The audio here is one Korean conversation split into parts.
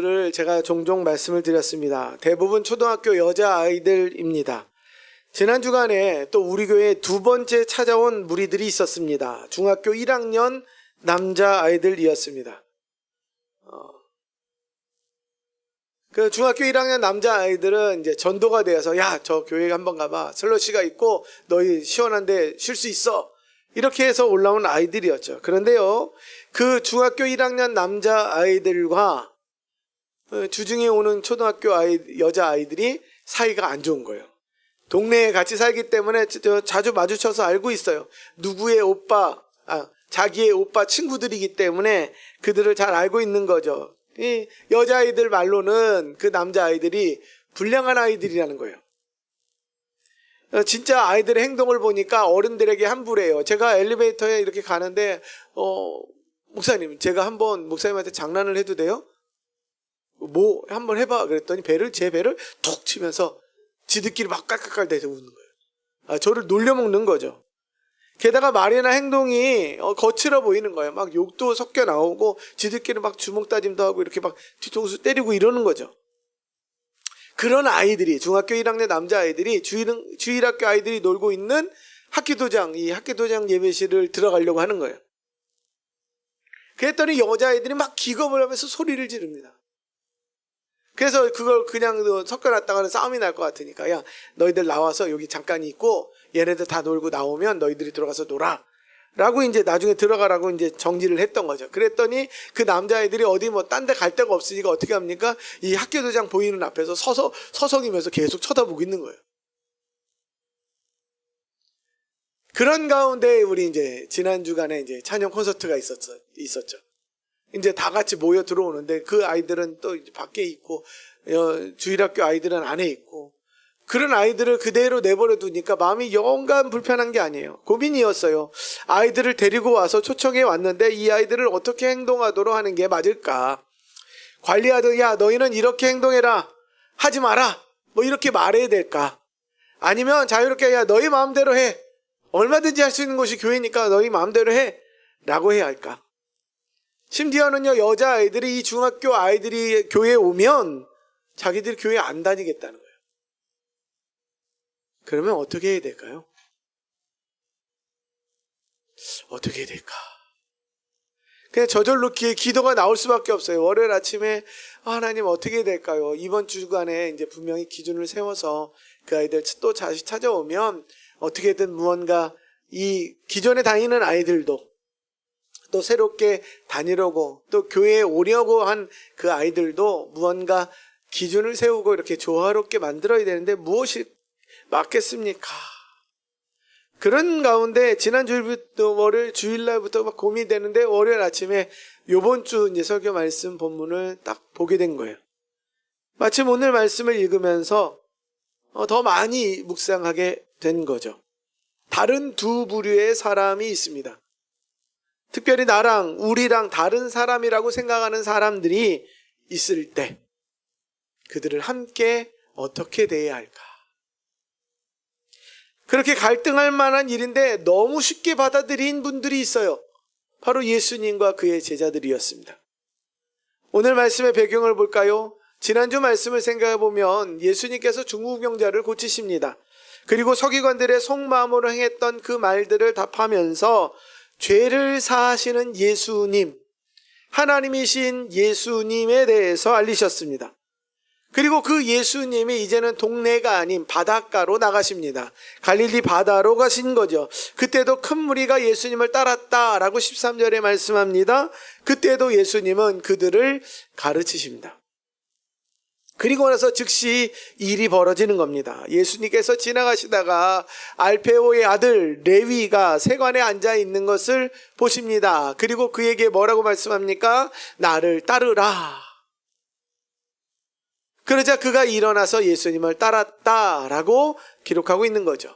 아이들을 제가 종종 말씀을 드렸습니다. 대부분 초등학교 여자아이들입니다. 지난 주간에 또 우리 교회에 두 번째 찾아온 무리들이 있었습니다. 중학교 1학년 남자아이들이었습니다. 그 중학교 1학년 남자아이들은 이제 전도가 되어서 야, 저 교회 한번 가봐. 슬러시가 있고 너희 시원한데 쉴 수 있어. 이렇게 해서 올라온 아이들이었죠. 그런데요, 그 중학교 1학년 남자아이들과 주중에 오는 초등학교 여자아이들이 사이가 안 좋은 거예요. 동네에 같이 살기 때문에 자주 마주쳐서 알고 있어요. 누구의 오빠, 자기의 오빠 친구들이기 때문에 그들을 잘 알고 있는 거죠. 이 여자아이들 말로는 그 남자아이들이 불량한 아이들이라는 거예요. 진짜 아이들의 행동을 보니까 어른들에게 함부래요. 제가 엘리베이터에 이렇게 가는데 목사님, 제가 한번 목사님한테 장난을 해도 돼요? 뭐 한번 해봐. 그랬더니 제 배를 툭 치면서 지들끼리 막 깔깔깔대서 웃는 거예요. 저를 놀려먹는 거죠. 게다가 말이나 행동이 거칠어 보이는 거예요. 막 욕도 섞여 나오고 지들끼리 막 주먹 다짐도 하고 이렇게 막 뒤통수 때리고 이러는 거죠. 그런 아이들이, 중학교 1학년 남자아이들이 주일학교 아이들이 놀고 있는 이 학기도장 예배실을 들어가려고 하는 거예요. 그랬더니 여자아이들이 막 기겁을 하면서 소리를 지릅니다. 그래서 그걸 그냥 섞어놨다가는 싸움이 날 것 같으니까, 야, 너희들 나와서 여기 잠깐 있고 얘네들 다 놀고 나오면 너희들이 들어가서 놀아 라고 이제 나중에 들어가라고 이제 정지를 했던 거죠. 그랬더니 그 남자아이들이 어디 뭐 딴 데 갈 데가 없으니까 어떻게 합니까? 이 학교도장 보이는 앞에서 서성이면서 계속 쳐다보고 있는 거예요. 그런 가운데 우리 이제 지난 주간에 이제 찬양 콘서트가 있었죠. 이제 다 같이 모여 들어오는데 그 아이들은 또 이제 밖에 있고 주일학교 아이들은 안에 있고, 그런 아이들을 그대로 내버려 두니까 마음이 영감 불편한 게 아니에요. 고민이었어요. 아이들을 데리고 와서 초청해 왔는데 이 아이들을 어떻게 행동하도록 하는 게 맞을까? 관리하듯 야, 너희는 이렇게 행동해라, 하지 마라, 뭐 이렇게 말해야 될까? 아니면 자유롭게 야, 너희 마음대로 해, 얼마든지 할 수 있는 곳이 교회니까 너희 마음대로 해 라고 해야 할까? 심지어는요, 여자아이들이 이 중학교 아이들이 교회에 오면 자기들이 교회 안 다니겠다는 거예요. 그러면 어떻게 해야 될까요? 어떻게 해야 될까? 그냥 저절로 기도가 나올 수밖에 없어요. 월요일 아침에 하나님 어떻게 해야 될까요? 이번 주간에 이제 분명히 기준을 세워서 그 아이들 또 다시 찾아오면 어떻게든 무언가 이 기존에 다니는 아이들도 또 새롭게 다니려고 또 교회에 오려고 한 그 아이들도 무언가 기준을 세우고 이렇게 조화롭게 만들어야 되는데 무엇이 맞겠습니까? 그런 가운데 지난 주일날부터 막 고민이 되는데 월요일 아침에 요번 주 이제 설교 말씀 본문을 딱 보게 된 거예요. 마침 오늘 말씀을 읽으면서 더 많이 묵상하게 된 거죠. 다른 두 부류의 사람이 있습니다. 특별히 우리랑 다른 사람이라고 생각하는 사람들이 있을 때 그들을 함께 어떻게 대해야 할까? 그렇게 갈등할 만한 일인데 너무 쉽게 받아들인 분들이 있어요. 바로 예수님과 그의 제자들이었습니다. 오늘 말씀의 배경을 볼까요? 지난주 말씀을 생각해 보면 예수님께서 중후병자를 고치십니다. 그리고 서기관들의 속마음으로 행했던 그 말들을 답하면서 죄를 사하시는 예수님, 하나님이신 예수님에 대해서 알리셨습니다. 그리고 그 예수님이 이제는 동네가 아닌 바닷가로 나가십니다. 갈릴리 바다로 가신 거죠. 그때도 큰 무리가 예수님을 따랐다라고 13절에 말씀합니다. 그때도 예수님은 그들을 가르치십니다. 그리고 나서 즉시 일이 벌어지는 겁니다. 예수님께서 지나가시다가 알페오의 아들 레위가 세관에 앉아 있는 것을 보십니다. 그리고 그에게 뭐라고 말씀합니까? 나를 따르라. 그러자 그가 일어나서 예수님을 따랐다라고 기록하고 있는 거죠.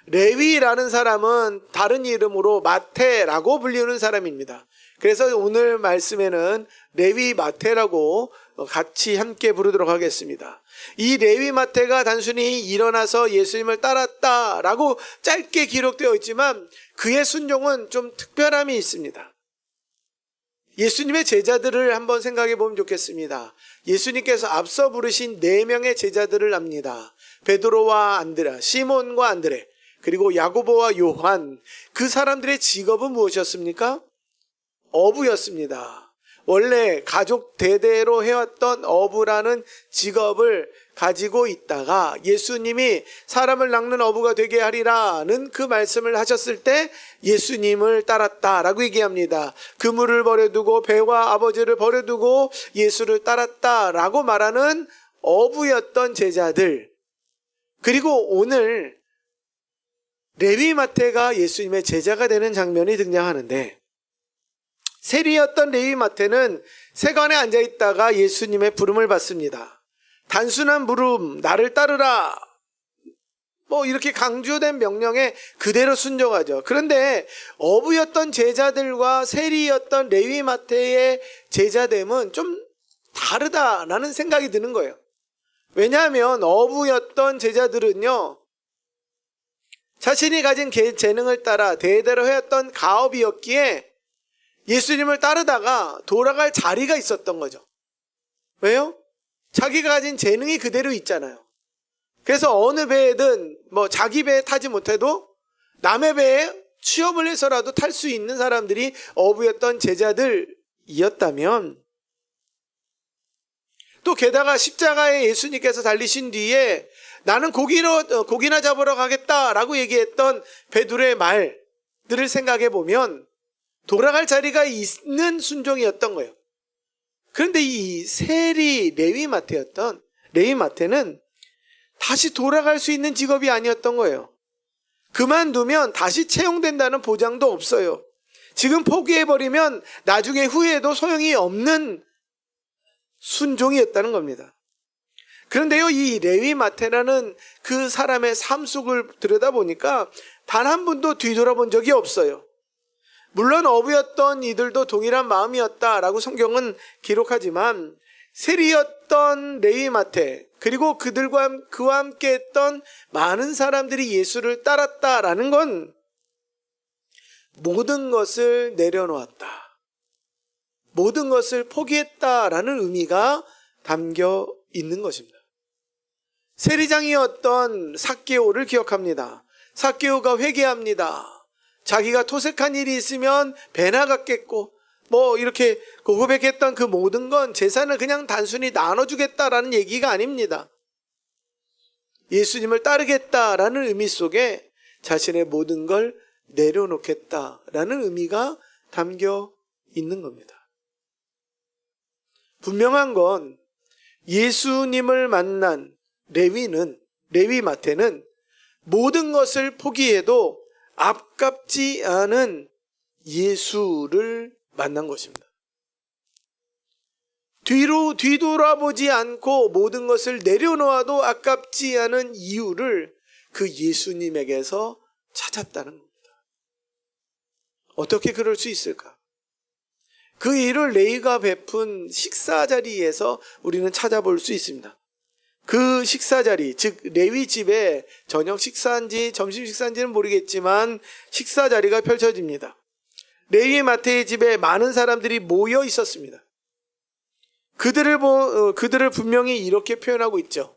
레위라는 사람은 다른 이름으로 마태라고 불리는 사람입니다. 그래서 오늘 말씀에는 레위 마태라고 같이 함께 부르도록 하겠습니다. 이 레위 마태가 단순히 일어나서 예수님을 따랐다라고 짧게 기록되어 있지만 그의 순종은 좀 특별함이 있습니다. 예수님의 제자들을 한번 생각해 보면 좋겠습니다. 예수님께서 앞서 부르신 4명의 제자들을 압니다. 베드로와 안드레, 시몬과 안드레, 그리고 야고보와 요한. 그 사람들의 직업은 무엇이었습니까? 어부였습니다. 원래 가족 대대로 해왔던 어부라는 직업을 가지고 있다가 예수님이 사람을 낚는 어부가 되게 하리라는 그 말씀을 하셨을 때 예수님을 따랐다라고 얘기합니다. 그물을 버려두고 배와 아버지를 버려두고 예수를 따랐다라고 말하는 어부였던 제자들. 그리고 오늘 레위 마태가 예수님의 제자가 되는 장면이 등장하는데, 세리였던 레위 마태는 세관에 앉아있다가 예수님의 부름을 받습니다. 단순한 부름, 나를 따르라, 이렇게 강조된 명령에 그대로 순종하죠. 그런데 어부였던 제자들과 세리였던 레위 마태의 제자됨은 좀 다르다라는 생각이 드는 거예요. 왜냐하면 어부였던 제자들은요, 자신이 가진 재능을 따라 대대로 해왔던 가업이었기에 예수님을 따르다가 돌아갈 자리가 있었던 거죠. 왜요? 자기가 가진 재능이 그대로 있잖아요. 그래서 어느 배에든 자기 배에 타지 못해도 남의 배에 취업을 해서라도 탈 수 있는 사람들이 어부였던 제자들이었다면, 또 게다가 십자가에 예수님께서 달리신 뒤에 나는 고기나 잡으러 가겠다라고 얘기했던 베드로의 말들을 생각해 보면 돌아갈 자리가 있는 순종이었던 거예요. 그런데 이 세리 레위 마태는 다시 돌아갈 수 있는 직업이 아니었던 거예요. 그만두면 다시 채용된다는 보장도 없어요. 지금 포기해버리면 나중에 후회해도 소용이 없는 순종이었다는 겁니다. 그런데요, 이 레위 마태라는 그 사람의 삶 속을 들여다보니까 단 한 번도 뒤돌아본 적이 없어요. 물론 어부였던 이들도 동일한 마음이었다라고 성경은 기록하지만, 세리였던 레위 마태, 그리고 그와 함께 했던 많은 사람들이 예수를 따랐다라는 건 모든 것을 내려놓았다, 모든 것을 포기했다라는 의미가 담겨 있는 것입니다. 세리장이었던 삭개오를 기억합니다. 삭개오가 회개합니다. 자기가 토색한 일이 있으면 배나 갖겠고 이렇게 고백했던 그 모든 건 재산을 그냥 단순히 나눠주겠다라는 얘기가 아닙니다. 예수님을 따르겠다라는 의미 속에 자신의 모든 걸 내려놓겠다라는 의미가 담겨 있는 겁니다. 분명한 건 예수님을 만난 레위 마태는 모든 것을 포기해도 아깝지 않은 예수를 만난 것입니다. 뒤돌아보지 않고 모든 것을 내려놓아도 아깝지 않은 이유를 그 예수님에게서 찾았다는 겁니다. 어떻게 그럴 수 있을까? 그 일을 레위가 베푼 식사 자리에서 우리는 찾아볼 수 있습니다. 그 식사 자리, 즉 레위 집에 저녁 식사인지 점심 식사인지는 모르겠지만 식사 자리가 펼쳐집니다. 레위 마태의 집에 많은 사람들이 모여 있었습니다. 그들을 분명히 이렇게 표현하고 있죠.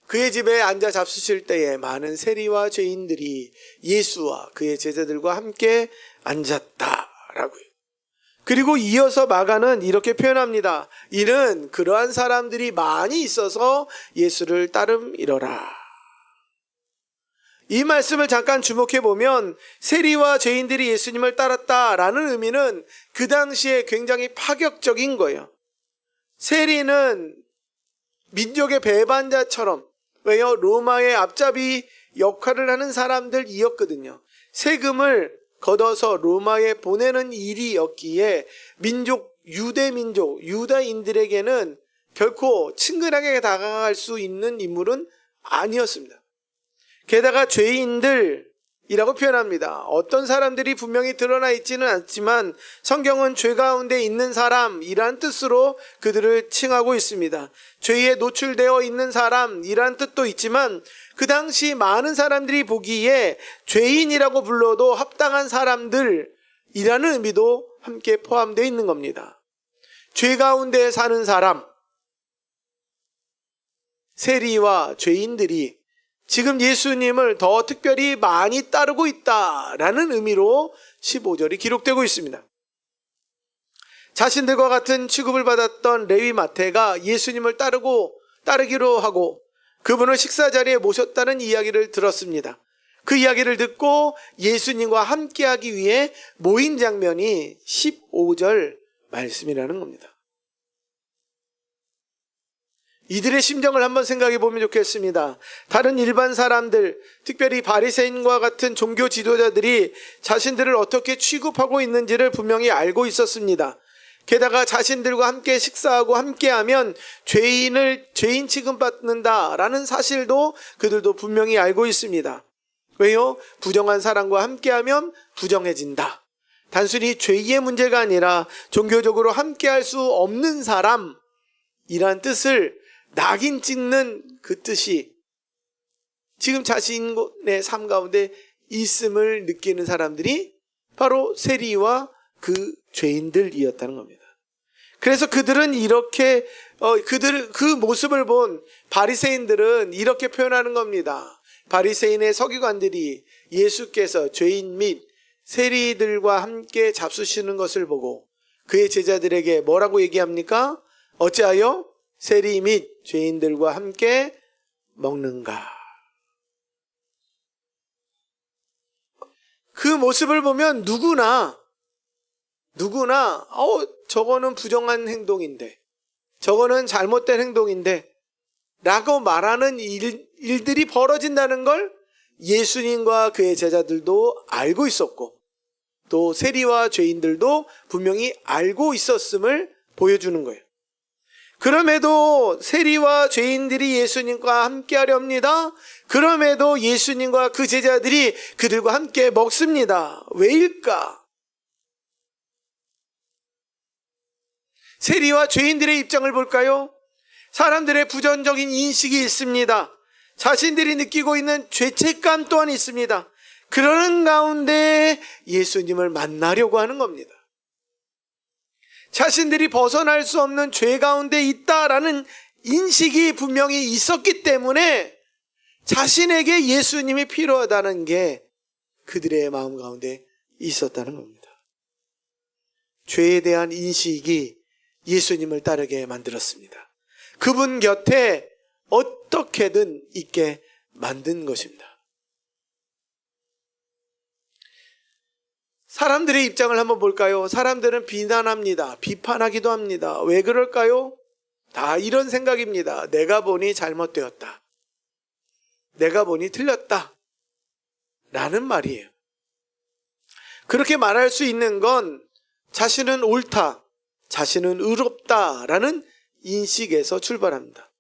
그의 집에 앉아 잡수실 때에 많은 세리와 죄인들이 예수와 그의 제자들과 함께 앉았다라고요. 그리고 이어서 마가는 이렇게 표현합니다. 이는 그러한 사람들이 많이 있어서 예수를 따름이러라. 이 말씀을 잠깐 주목해 보면 세리와 죄인들이 예수님을 따랐다라는 의미는 그 당시에 굉장히 파격적인 거예요. 세리는 민족의 배반자처럼, 왜요? 로마의 앞잡이 역할을 하는 사람들이었거든요. 세금을 걷어서 로마에 보내는 일이었기에 유다인들에게는 결코 친근하게 다가갈 수 있는 인물은 아니었습니다. 게다가 죄인들이라고 표현합니다. 어떤 사람들이 분명히 드러나 있지는 않지만 성경은 죄 가운데 있는 사람이란 뜻으로 그들을 칭하고 있습니다. 죄에 노출되어 있는 사람이란 뜻도 있지만 그 당시 많은 사람들이 보기에 죄인이라고 불러도 합당한 사람들이라는 의미도 함께 포함되어 있는 겁니다. 죄 가운데 사는 사람, 세리와 죄인들이 지금 예수님을 더 특별히 많이 따르고 있다라는 의미로 15절이 기록되고 있습니다. 자신들과 같은 취급을 받았던 레위 마태가 예수님을 따르기로 하고 그분을 식사 자리에 모셨다는 이야기를 들었습니다. 그 이야기를 듣고 예수님과 함께하기 위해 모인 장면이 15절 말씀이라는 겁니다. 이들의 심정을 한번 생각해 보면 좋겠습니다. 다른 일반 사람들, 특별히 바리새인과 같은 종교 지도자들이 자신들을 어떻게 취급하고 있는지를 분명히 알고 있었습니다. 게다가 자신들과 함께 식사하고 함께하면 죄인 취급받는다라는 사실도 그들도 분명히 알고 있습니다. 왜요? 부정한 사람과 함께하면 부정해진다. 단순히 죄의 문제가 아니라 종교적으로 함께할 수 없는 사람이란 뜻을 낙인 찍는 그 뜻이 지금 자신의 삶 가운데 있음을 느끼는 사람들이 바로 세리와 그 죄인들이었다는 겁니다. 그래서 그들은 이렇게 그 모습을 본 바리새인들은 이렇게 표현하는 겁니다. 바리새인의 서기관들이 예수께서 죄인 및 세리들과 함께 잡수시는 것을 보고 그의 제자들에게 뭐라고 얘기합니까? 어찌하여 세리 및 죄인들과 함께 먹는가? 그 모습을 보면 누구나 저거는 부정한 행동인데, 저거는 잘못된 행동인데 라고 말하는 일들이 벌어진다는 걸 예수님과 그의 제자들도 알고 있었고 또 세리와 죄인들도 분명히 알고 있었음을 보여주는 거예요. 그럼에도 세리와 죄인들이 예수님과 함께 하려 합니다. 그럼에도 예수님과 그 제자들이 그들과 함께 먹습니다. 왜일까? 세리와 죄인들의 입장을 볼까요? 사람들의 부정적인 인식이 있습니다. 자신들이 느끼고 있는 죄책감 또한 있습니다. 그러는 가운데 예수님을 만나려고 하는 겁니다. 자신들이 벗어날 수 없는 죄 가운데 있다라는 인식이 분명히 있었기 때문에 자신에게 예수님이 필요하다는 게 그들의 마음 가운데 있었다는 겁니다. 죄에 대한 인식이 예수님을 따르게 만들었습니다. 그분 곁에 어떻게든 있게 만든 것입니다. 사람들의 입장을 한번 볼까요? 사람들은 비난합니다. 비판하기도 합니다. 왜 그럴까요? 다 이런 생각입니다. 내가 보니 잘못되었다. 내가 보니 틀렸다. 라는 말이에요. 그렇게 말할 수 있는 건 자신은 옳다, 자신은 의롭다라는 인식에서 출발합니다.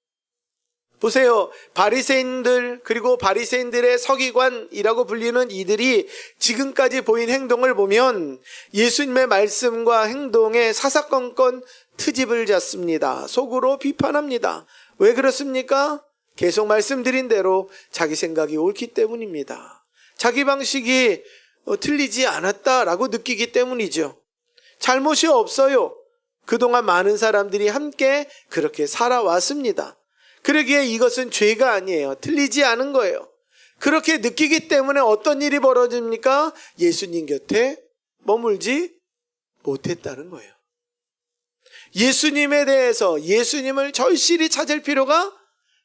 보세요. 바리새인들 그리고 바리새인들의 서기관이라고 불리는 이들이 지금까지 보인 행동을 보면 예수님의 말씀과 행동에 사사건건 트집을 잡습니다. 속으로 비판합니다. 왜 그렇습니까? 계속 말씀드린 대로 자기 생각이 옳기 때문입니다. 자기 방식이 틀리지 않았다라고 느끼기 때문이죠. 잘못이 없어요. 그동안 많은 사람들이 함께 그렇게 살아왔습니다. 그러기에 이것은 죄가 아니에요. 틀리지 않은 거예요. 그렇게 느끼기 때문에 어떤 일이 벌어집니까? 예수님 곁에 머물지 못했다는 거예요. 예수님에 대해서 예수님을 절실히 찾을 필요가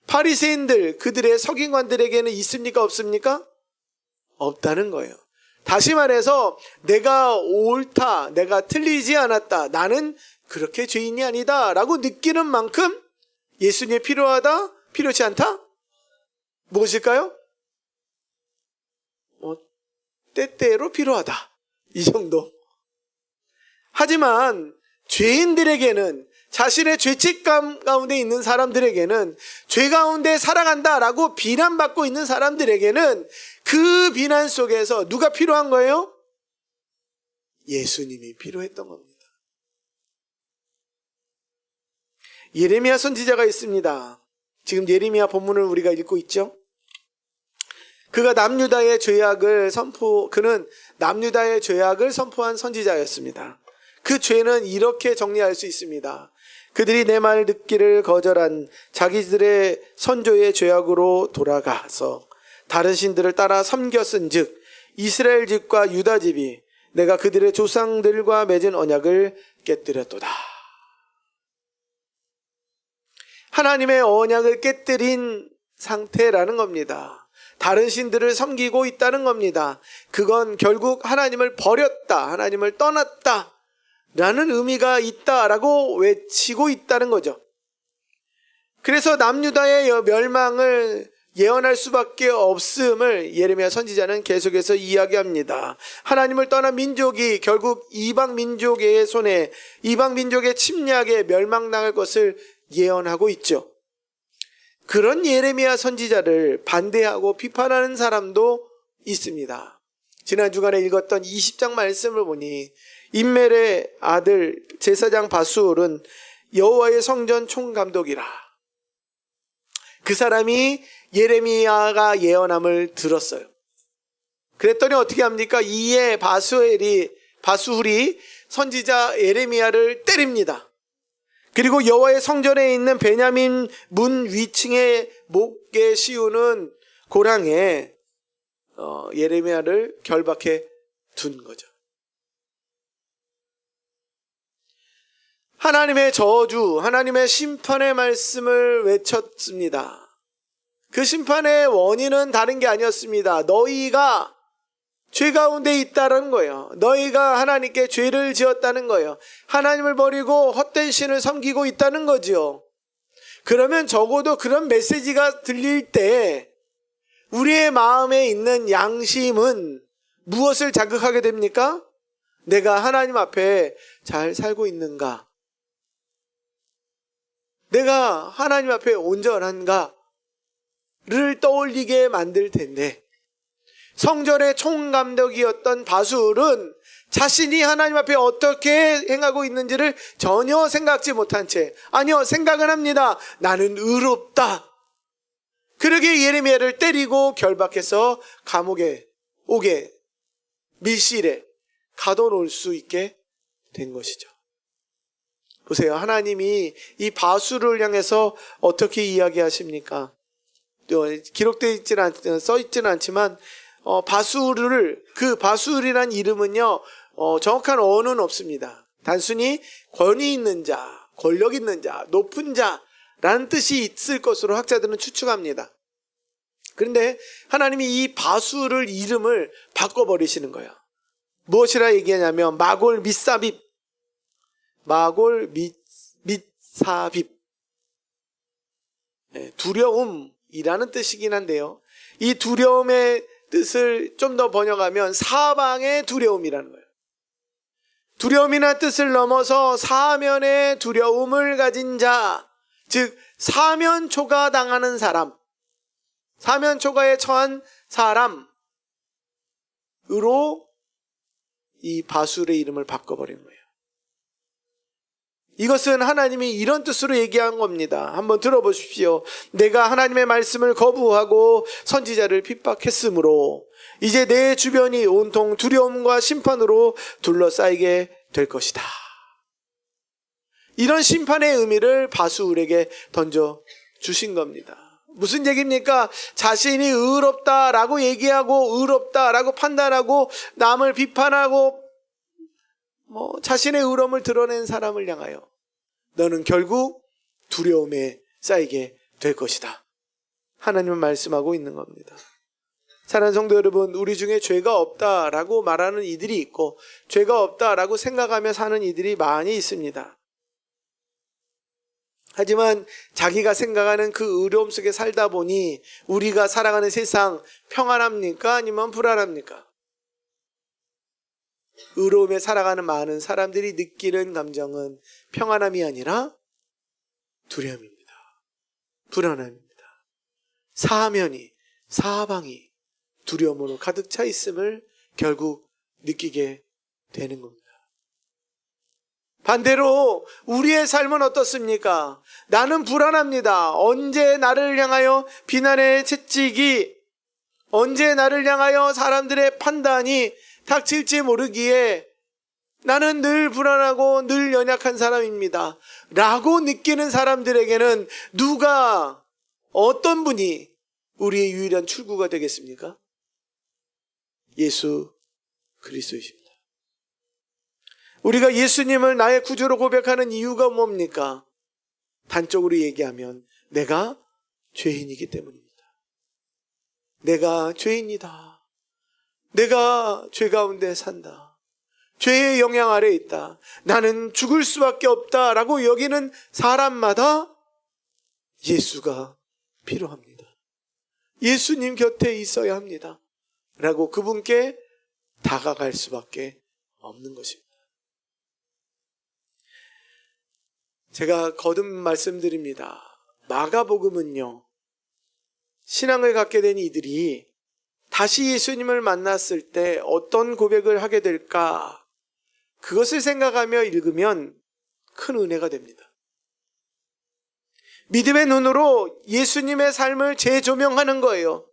바리새인들, 그들의 서기관들에게는 있습니까? 없습니까? 없다는 거예요. 다시 말해서 내가 옳다, 내가 틀리지 않았다, 나는 그렇게 죄인이 아니다 라고 느끼는 만큼 예수님이 필요하다? 필요치 않다? 무엇일까요? 때때로 필요하다. 이 정도. 하지만 죄인들에게는, 자신의 죄책감 가운데 있는 사람들에게는, 죄 가운데 살아간다라고 비난받고 있는 사람들에게는 그 비난 속에서 누가 필요한 거예요? 예수님이 필요했던 겁니다. 예레미야 선지자가 있습니다. 지금 예레미야 본문을 우리가 읽고 있죠. 그는 남유다의 죄악을 선포한 선지자였습니다. 그 죄는 이렇게 정리할 수 있습니다. 그들이 내 말 듣기를 거절한 자기들의 선조의 죄악으로 돌아가서 다른 신들을 따라 섬겼은즉 이스라엘 집과 유다 집이 내가 그들의 조상들과 맺은 언약을 깨뜨렸도다. 하나님의 언약을 깨뜨린 상태라는 겁니다. 다른 신들을 섬기고 있다는 겁니다. 그건 결국 하나님을 버렸다, 하나님을 떠났다 라는 의미가 있다라고 외치고 있다는 거죠. 그래서 남유다의 멸망을 예언할 수밖에 없음을 예레미야 선지자는 계속해서 이야기합니다. 하나님을 떠난 민족이 결국 이방 민족의 손에, 이방 민족의 침략에 멸망당할 것을 예언하고 있죠. 그런 예레미야 선지자를 반대하고 비판하는 사람도 있습니다. 지난 주간에 읽었던 20장 말씀을 보니 임멜의 아들 제사장 바수올은 여호와의 성전 총감독이라. 그 사람이 예레미야가 예언함을 들었어요. 그랬더니 어떻게 합니까? 이에 바수hul이 선지자 예레미야를 때립니다. 그리고 여호와의 성전에 있는 베냐민 문 위층에 목에 씌우는 고랑에 예레미야를 결박해 둔 거죠. 하나님의 저주, 하나님의 심판의 말씀을 외쳤습니다. 그 심판의 원인은 다른 게 아니었습니다. 너희가 죄 가운데 있다는 거예요. 너희가 하나님께 죄를 지었다는 거예요. 하나님을 버리고 헛된 신을 섬기고 있다는 거지요. 그러면 적어도 그런 메시지가 들릴 때 우리의 마음에 있는 양심은 무엇을 자극하게 됩니까? 내가 하나님 앞에 잘 살고 있는가? 내가 하나님 앞에 온전한가를 떠올리게 만들 텐데, 성전의 총감독이었던 바수울은 자신이 하나님 앞에 어떻게 행하고 있는지를 전혀 생각지 못한 채, 아니요, 생각은 합니다. 나는 의롭다. 그러게 예레미야를 때리고 결박해서 감옥에 오게, 밀실에 가둬놓을 수 있게 된 것이죠. 보세요. 하나님이 이 바수를 향해서 어떻게 이야기하십니까? 기록되어 있지는 써 있지는 않지만 그 바수울이란 이름은요, 정확한 어원은 없습니다. 단순히 권위 있는 자, 권력 있는 자, 높은 자라는 뜻이 있을 것으로 학자들은 추측합니다. 그런데 하나님이 이 바수울 이름을 바꿔버리시는 거예요. 무엇이라 얘기하냐면 마골 밑삽입, 두려움이라는 뜻이긴 한데요. 이 두려움의 뜻을 좀 더 번역하면 사방의 두려움이라는 거예요. 두려움이나 뜻을 넘어서 사면의 두려움을 가진 자, 즉 사면초가 당하는 사람, 사면초가에 처한 사람으로 이 바술의 이름을 바꿔버린 거예요. 이것은 하나님이 이런 뜻으로 얘기한 겁니다. 한번 들어보십시오. 내가 하나님의 말씀을 거부하고 선지자를 핍박했으므로 이제 내 주변이 온통 두려움과 심판으로 둘러싸이게 될 것이다. 이런 심판의 의미를 바수울에게 던져주신 겁니다. 무슨 얘기입니까? 자신이 의롭다라고 얘기하고 의롭다라고 판단하고 남을 비판하고 자신의 의로움을 드러낸 사람을 향하여 너는 결국 두려움에 쌓이게 될 것이다. 하나님은 말씀하고 있는 겁니다. 사랑하는 성도 여러분, 우리 중에 죄가 없다라고 말하는 이들이 있고 죄가 없다라고 생각하며 사는 이들이 많이 있습니다. 하지만 자기가 생각하는 그 의로움 속에 살다 보니 우리가 살아가는 세상 평안합니까? 아니면 불안합니까? 의로움에 살아가는 많은 사람들이 느끼는 감정은 평안함이 아니라 두려움입니다. 불안함입니다. 사방이 두려움으로 가득 차 있음을 결국 느끼게 되는 겁니다. 반대로 우리의 삶은 어떻습니까? 나는 불안합니다. 언제 나를 향하여 비난의 채찍이, 언제 나를 향하여 사람들의 판단이 닥칠지 모르기에 나는 늘 불안하고 늘 연약한 사람입니다 라고 느끼는 사람들에게는 누가, 어떤 분이 우리의 유일한 출구가 되겠습니까? 예수 그리스도이십니다. 우리가 예수님을 나의 구주로 고백하는 이유가 뭡니까? 단적으로 얘기하면 내가 죄인이기 때문입니다. 내가 죄인이다. 내가 죄 가운데 산다. 죄의 영향 아래에 있다. 나는 죽을 수밖에 없다라고 여기는 사람마다 예수가 필요합니다. 예수님 곁에 있어야 합니다. 라고 그분께 다가갈 수밖에 없는 것입니다. 제가 거듭 말씀드립니다. 마가복음은요, 신앙을 갖게 된 이들이 다시 예수님을 만났을 때 어떤 고백을 하게 될까, 그것을 생각하며 읽으면 큰 은혜가 됩니다. 믿음의 눈으로 예수님의 삶을 재조명하는 거예요.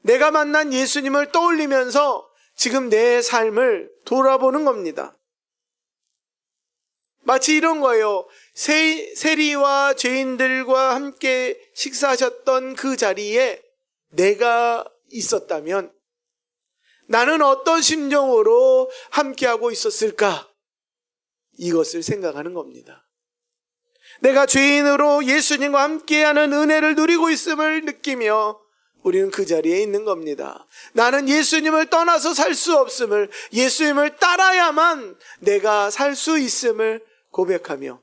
내가 만난 예수님을 떠올리면서 지금 내 삶을 돌아보는 겁니다. 마치 이런 거예요. 세리와 죄인들과 함께 식사하셨던 그 자리에 내가 있었다면 나는 어떤 심정으로 함께하고 있었을까? 이것을 생각하는 겁니다. 내가 죄인으로 예수님과 함께하는 은혜를 누리고 있음을 느끼며 우리는 그 자리에 있는 겁니다. 나는 예수님을 떠나서 살 수 없음을, 예수님을 따라야만 내가 살 수 있음을 고백하며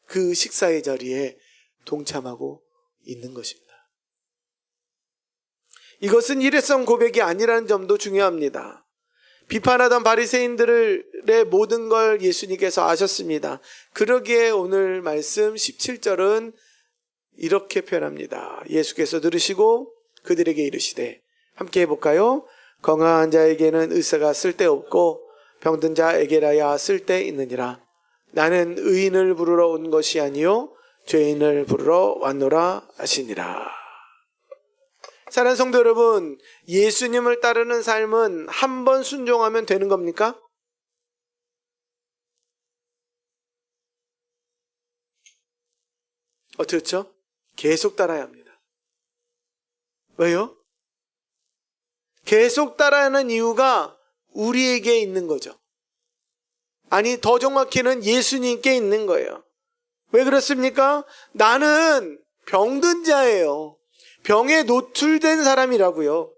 그 식사의 자리에 동참하고 있는 것입니다. 이것은 일회성 고백이 아니라는 점도 중요합니다. 비판하던 바리새인들의 모든 걸 예수님께서 아셨습니다. 그러기에 오늘 말씀 17절은 이렇게 표현합니다. 예수께서 들으시고 그들에게 이르시되, 함께 해볼까요? 건강한 자에게는 의사가 쓸데없고 병든 자에게라야 쓸데있느니라. 나는 의인을 부르러 온 것이 아니요 죄인을 부르러 왔노라 하시니라. 사랑하는 성도 여러분, 예수님을 따르는 삶은 한 번 순종하면 되는 겁니까? 어떻죠? 계속 따라야 합니다. 왜요? 계속 따라하는 이유가 우리에게 있는 거죠. 아니, 더 정확히는 예수님께 있는 거예요. 왜 그렇습니까? 나는 병든 자예요. 병에 노출된 사람이라고요.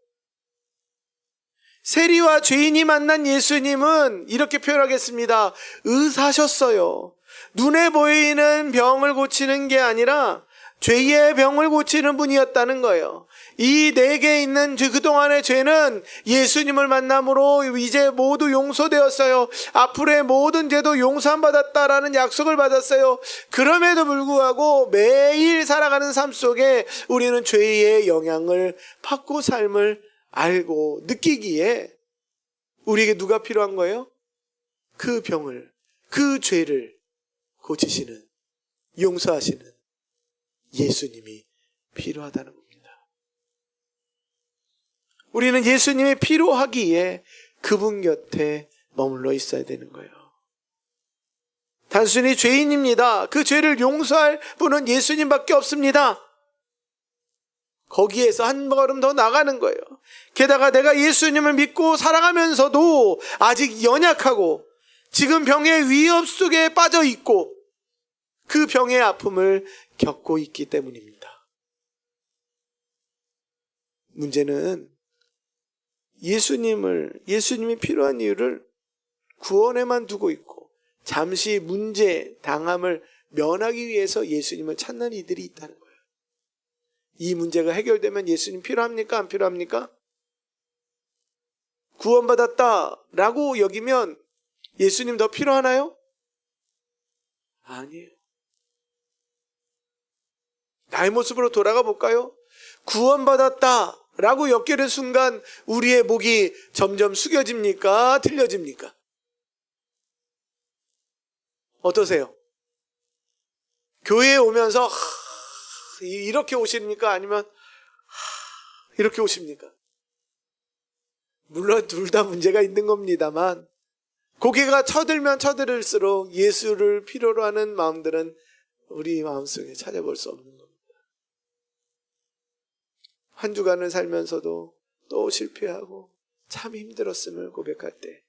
세리와 죄인이 만난 예수님은 이렇게 표현하겠습니다. 의사셨어요. 눈에 보이는 병을 고치는 게 아니라 죄의 병을 고치는 분이었다는 거예요. 이 내게 있는 그동안의 죄는 예수님을 만남으로 이제 모두 용서되었어요. 앞으로의 모든 죄도 용서받았다라는 약속을 받았어요. 그럼에도 불구하고 매일 살아가는 삶 속에 우리는 죄의 영향을 받고 삶을 알고 느끼기에 우리에게 누가 필요한 거예요? 그 병을, 그 죄를 고치시는, 용서하시는 예수님이 필요하다는 겁니다. 우리는 예수님이 필요하기에 그분 곁에 머물러 있어야 되는 거예요. 단순히 죄인입니다. 그 죄를 용서할 분은 예수님밖에 없습니다. 거기에서 한 걸음 더 나가는 거예요. 게다가 내가 예수님을 믿고 살아가면서도 아직 연약하고 지금 병의 위협 속에 빠져 있고 그 병의 아픔을 겪고 있기 때문입니다. 문제는 예수님이 필요한 이유를 구원에만 두고 있고 잠시 문제, 당함을 면하기 위해서 예수님을 찾는 이들이 있다는 거예요. 이 문제가 해결되면 예수님 필요합니까? 안 필요합니까? 구원받았다라고 여기면 예수님 더 필요하나요? 아니에요. 나의 모습으로 돌아가 볼까요? 구원받았다라고 엮이는 순간 우리의 목이 점점 숙여집니까? 틀려집니까? 어떠세요? 교회에 오면서 이렇게 오십니까? 아니면 이렇게 오십니까? 물론 둘 다 문제가 있는 겁니다만 고개가 쳐들면 쳐들을수록 예수를 필요로 하는 마음들은 우리 마음속에 찾아볼 수 없는 겁니다. 한 주간을 살면서도 또 실패하고 참 힘들었음을 고백할 때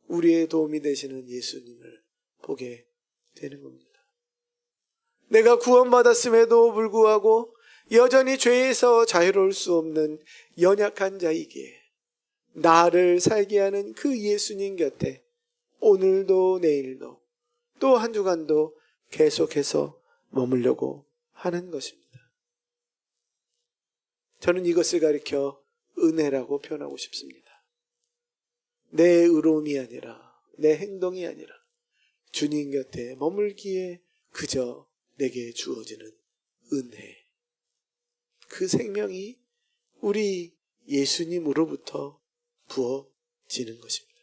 우리의 도움이 되시는 예수님을 보게 되는 겁니다. 내가 구원받았음에도 불구하고 여전히 죄에서 자유로울 수 없는 연약한 자이기에 나를 살게 하는 그 예수님 곁에 오늘도 내일도 또 한 주간도 계속해서 머물려고 하는 것입니다. 저는 이것을 가리켜 은혜라고 표현하고 싶습니다. 내 의로움이 아니라 내 행동이 아니라 주님 곁에 머물기에 그저 내게 주어지는 은혜. 그 생명이 우리 예수님으로부터 부어지는 것입니다.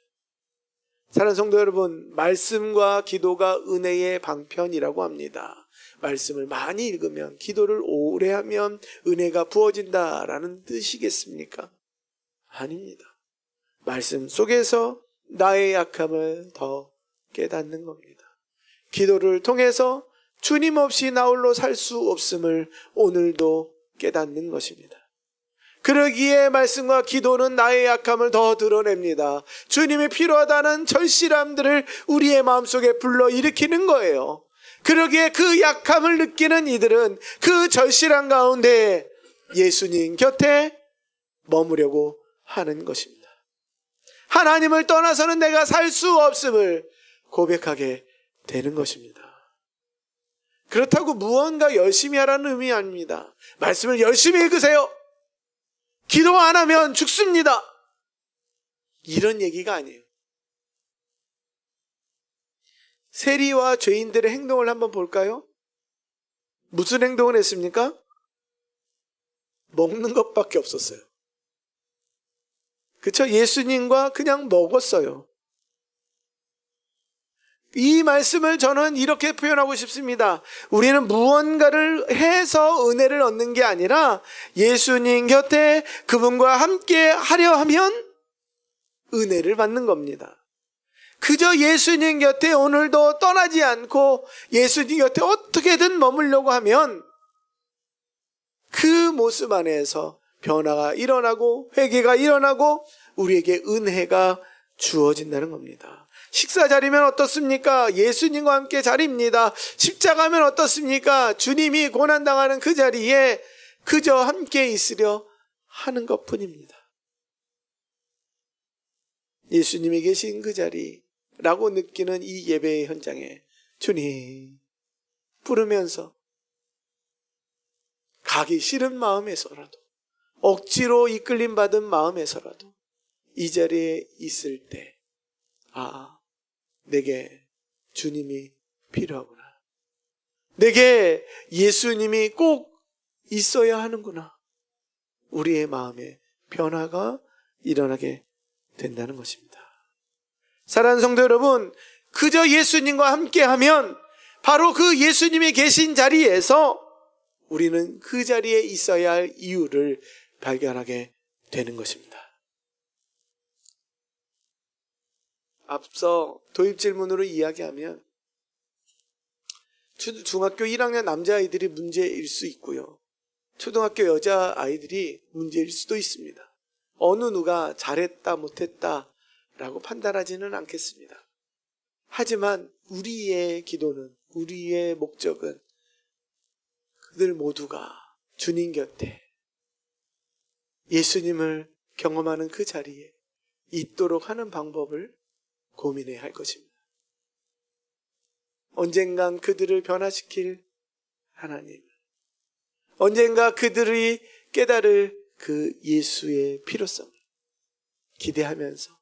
사랑하는 성도 여러분, 말씀과 기도가 은혜의 방편이라고 합니다. 말씀을 많이 읽으면, 기도를 오래 하면 은혜가 부어진다라는 뜻이겠습니까? 아닙니다. 말씀 속에서 나의 약함을 더 깨닫는 겁니다. 기도를 통해서 주님 없이 나 홀로 살 수 없음을 오늘도 깨닫는 것입니다. 그러기에 말씀과 기도는 나의 약함을 더 드러냅니다. 주님이 필요하다는 절실함들을 우리의 마음속에 불러일으키는 거예요. 그러기에 그 약함을 느끼는 이들은 그 절실한 가운데 예수님 곁에 머무려고 하는 것입니다. 하나님을 떠나서는 내가 살 수 없음을 고백하게 되는 것입니다. 그렇다고 무언가 열심히 하라는 의미 아닙니다. 말씀을 열심히 읽으세요. 기도 안 하면 죽습니다. 이런 얘기가 아니에요. 세리와 죄인들의 행동을 한번 볼까요? 무슨 행동을 했습니까? 먹는 것밖에 없었어요. 그렇죠? 예수님과 그냥 먹었어요. 이 말씀을 저는 이렇게 표현하고 싶습니다. 우리는 무언가를 해서 은혜를 얻는 게 아니라 예수님 곁에 그분과 함께 하려 하면 은혜를 받는 겁니다. 그저 예수님 곁에 오늘도 떠나지 않고 예수님 곁에 어떻게든 머물려고 하면 그 모습 안에서 변화가 일어나고 회개가 일어나고 우리에게 은혜가 주어진다는 겁니다. 식사 자리면 어떻습니까? 예수님과 함께 자리입니다. 십자가면 어떻습니까? 주님이 고난당하는 그 자리에 그저 함께 있으려 하는 것뿐입니다. 예수님이 계신 그 자리라고 느끼는 이 예배의 현장에 주님 부르면서 가기 싫은 마음에서라도 억지로 이끌림 받은 마음에서라도 이 자리에 있을 때 내게 주님이 필요하구나. 내게 예수님이 꼭 있어야 하는구나. 우리의 마음에 변화가 일어나게 된다는 것입니다. 사랑하는 성도 여러분, 그저 예수님과 함께하면 바로 그 예수님이 계신 자리에서 우리는 그 자리에 있어야 할 이유를 발견하게 되는 것입니다. 앞서 도입 질문으로 이야기하면 중학교 1학년 남자아이들이 문제일 수 있고요. 초등학교 여자아이들이 문제일 수도 있습니다. 어느 누가 잘했다 못했다 라고 판단하지는 않겠습니다. 하지만 우리의 기도는, 우리의 목적은 그들 모두가 주님 곁에 예수님을 경험하는 그 자리에 있도록 하는 방법을 고민해야 할 것입니다. 언젠간 그들을 변화시킬 하나님, 언젠가 그들이 깨달을 그 예수의 필요성을 기대하면서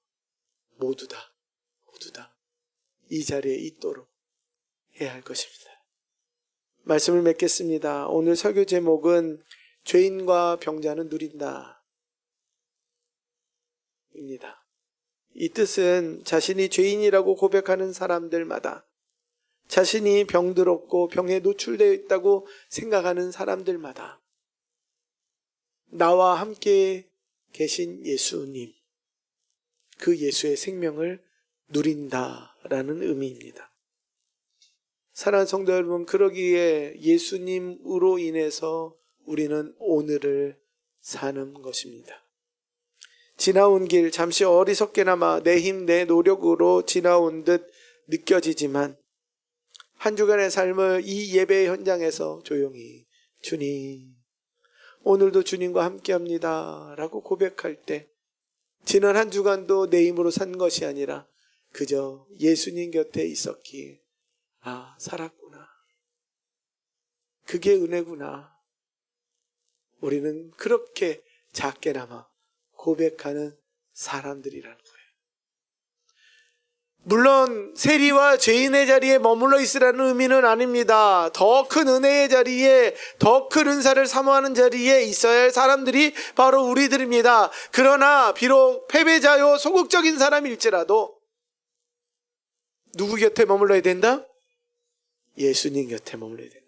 모두 다 이 자리에 있도록 해야 할 것입니다. 말씀을 맺겠습니다. 오늘 설교 제목은 죄인과 병자는 누린다 입니다. 이 뜻은 자신이 죄인이라고 고백하는 사람들마다, 자신이 병들었고 병에 노출되어 있다고 생각하는 사람들마다 나와 함께 계신 예수님, 그 예수의 생명을 누린다라는 의미입니다. 사랑하는 성도 여러분, 그러기에 예수님으로 인해서 우리는 오늘을 사는 것입니다. 지나온 길 잠시 어리석게나마 내 힘, 내 노력으로 지나온 듯 느껴지지만 한 주간의 삶을 이 예배의 현장에서 조용히 주님, 오늘도 주님과 함께합니다 라고 고백할 때 지난 한 주간도 내 힘으로 산 것이 아니라 그저 예수님 곁에 있었기에 아, 살았구나. 그게 은혜구나. 우리는 그렇게 작게나마 고백하는 사람들이라는 거예요. 물론 세리와 죄인의 자리에 머물러 있으라는 의미는 아닙니다. 더 큰 은혜의 자리에, 더 큰 은사를 사모하는 자리에 있어야 할 사람들이 바로 우리들입니다. 그러나 비록 패배자요 소극적인 사람일지라도 누구 곁에 머물러야 된다? 예수님 곁에 머물러야 된다.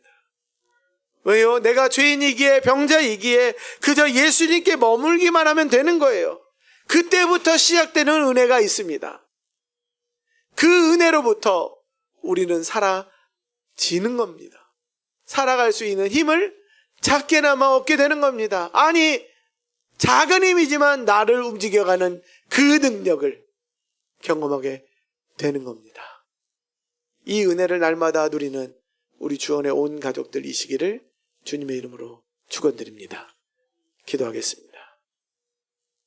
왜요? 내가 죄인이기에 병자이기에 그저 예수님께 머물기만 하면 되는 거예요. 그때부터 시작되는 은혜가 있습니다. 그 은혜로부터 우리는 살아지는 겁니다. 살아갈 수 있는 힘을 작게나마 얻게 되는 겁니다. 아니, 작은 힘이지만 나를 움직여가는 그 능력을 경험하게 되는 겁니다. 이 은혜를 날마다 누리는 우리 주원의 온 가족들 이시기를 주님의 이름으로 축원드립니다. 기도하겠습니다.